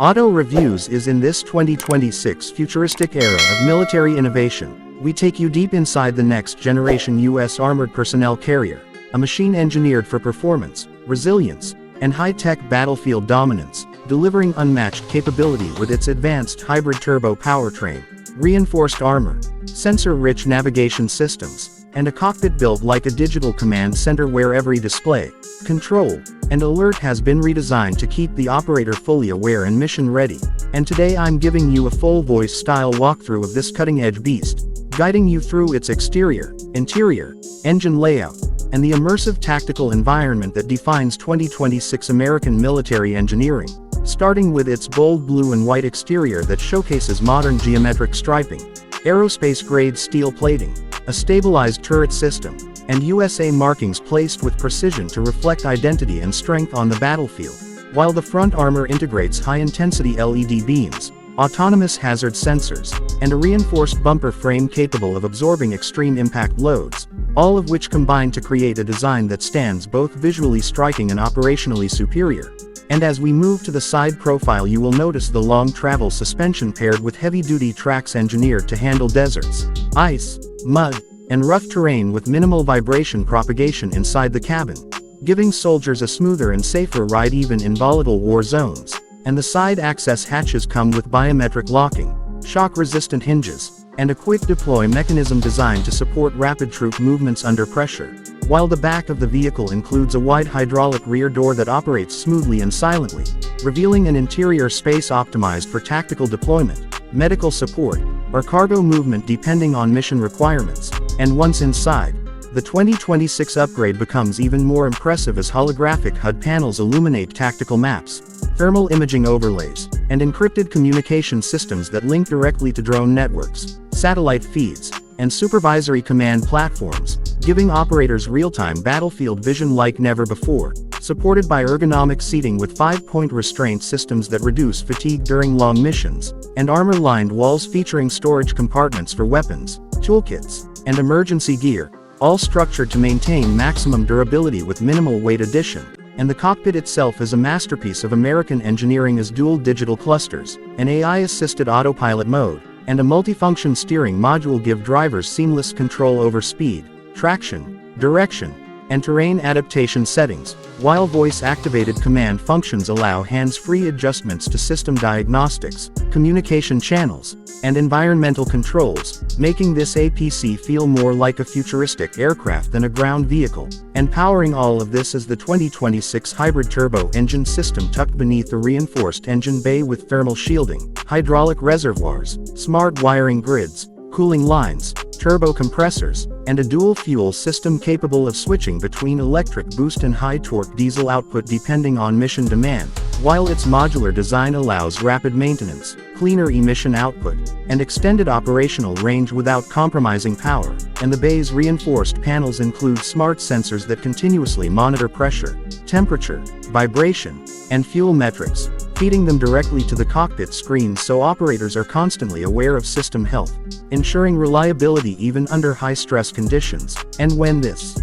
Auto Reviews is in this 2026 futuristic era of military innovation. We take you deep inside the next-generation U.S. armored personnel carrier, a machine engineered for performance, resilience, and high-tech battlefield dominance, delivering unmatched capability with its advanced hybrid turbo powertrain, reinforced armor, sensor-rich navigation systems, and a cockpit built like a digital command center where every display, control, and alert has been redesigned to keep the operator fully aware and mission-ready. And today I'm giving you a full-voice style walkthrough of this cutting-edge beast, guiding you through its exterior, interior, engine layout, and the immersive tactical environment that defines 2026 American military engineering, starting with its bold blue and white exterior that showcases modern geometric striping, aerospace-grade steel plating, a stabilized turret system, and USA markings placed with precision to reflect identity and strength on the battlefield, while the front armor integrates high-intensity LED beams, autonomous hazard sensors, and a reinforced bumper frame capable of absorbing extreme impact loads, all of which combine to create a design that stands both visually striking and operationally superior. And as we move to the side profile, you will notice the long travel suspension paired with heavy-duty tracks engineered to handle deserts, ice, mud, and rough terrain with minimal vibration propagation inside the cabin, giving soldiers a smoother and safer ride even in volatile war zones. And the side access hatches come with biometric locking, shock-resistant hinges, and a quick deploy mechanism designed to support rapid troop movements under pressure, while the back of the vehicle includes a wide hydraulic rear door that operates smoothly and silently, revealing an interior space optimized for tactical deployment, medical support, or cargo movement depending on mission requirements. And once inside, the 2026 upgrade becomes even more impressive as holographic HUD panels illuminate tactical maps, thermal imaging overlays, and encrypted communication systems that link directly to drone networks, satellite feeds, and supervisory command platforms, giving operators real-time battlefield vision like never before, supported by ergonomic seating with 5-point restraint systems that reduce fatigue during long missions, and armor-lined walls featuring storage compartments for weapons, toolkits, and emergency gear, all structured to maintain maximum durability with minimal weight addition. And the cockpit itself is a masterpiece of American engineering as dual digital clusters, an AI-assisted autopilot mode, and a multifunction steering module give drivers seamless control over speed, traction, direction, and terrain adaptation settings, while voice-activated command functions allow hands-free adjustments to system diagnostics, communication channels, and environmental controls, making this APC feel more like a futuristic aircraft than a ground vehicle. And powering all of this is the 2026 hybrid turbo engine system tucked beneath the reinforced engine bay with thermal shielding, hydraulic reservoirs, smart wiring grids, cooling lines, turbo compressors, and a dual-fuel system capable of switching between electric boost and high-torque diesel output depending on mission demand, while its modular design allows rapid maintenance, cleaner emission output, and extended operational range without compromising power. And the bay's reinforced panels include smart sensors that continuously monitor pressure, temperature, vibration, and fuel metrics, feeding them directly to the cockpit screen so operators are constantly aware of system health, ensuring reliability even under high-stress conditions. And when this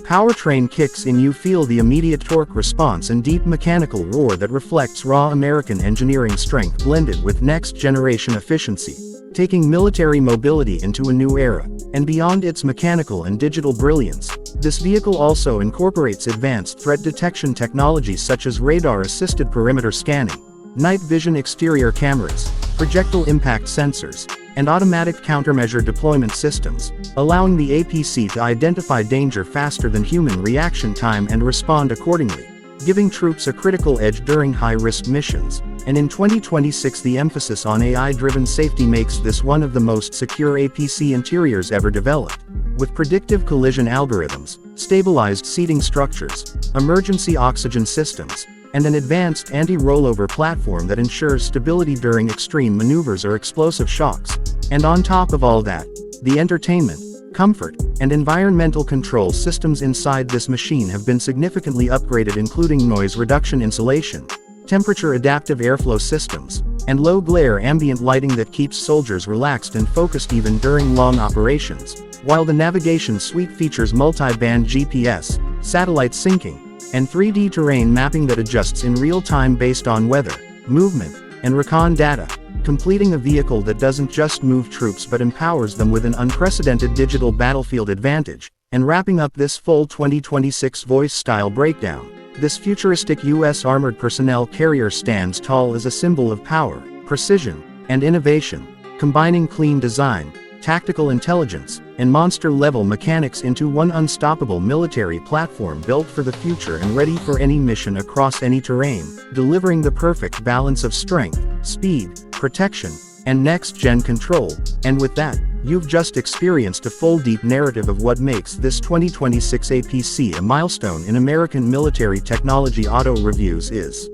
powertrain kicks in, you feel the immediate torque response and deep mechanical roar that reflects raw American engineering strength blended with next-generation efficiency, taking military mobility into a new era. And beyond its mechanical and digital brilliance, this vehicle also incorporates advanced threat detection technologies such as radar-assisted perimeter scanning, night vision exterior cameras, projectile impact sensors, and automatic countermeasure deployment systems, allowing the APC to identify danger faster than human reaction time and respond accordingly, giving troops a critical edge during high-risk missions. And in 2026, the emphasis on AI-driven safety makes this one of the most secure APC interiors ever developed. With predictive collision algorithms, stabilized seating structures, emergency oxygen systems, and an advanced anti-rollover platform that ensures stability during extreme maneuvers or explosive shocks. And on top of all that, the entertainment, comfort, and environmental control systems inside this machine have been significantly upgraded, including noise reduction insulation, temperature adaptive airflow systems, and low glare ambient lighting that keeps soldiers relaxed and focused even during long operations, while the navigation suite features multi-band GPS, satellite syncing, and 3D terrain mapping that adjusts in real time based on weather, movement, and recon data, completing a vehicle that doesn't just move troops but empowers them with an unprecedented digital battlefield advantage. And wrapping up this full 2026 voice-style breakdown, this futuristic U.S. armored personnel carrier stands tall as a symbol of power, precision, and innovation, combining clean design, tactical intelligence, and monster-level mechanics into one unstoppable military platform built for the future and ready for any mission across any terrain, delivering the perfect balance of strength, speed, protection, and next-gen control. And with that, you've just experienced a full deep narrative of what makes this 2026 APC a milestone in American military technology. Auto Reviews is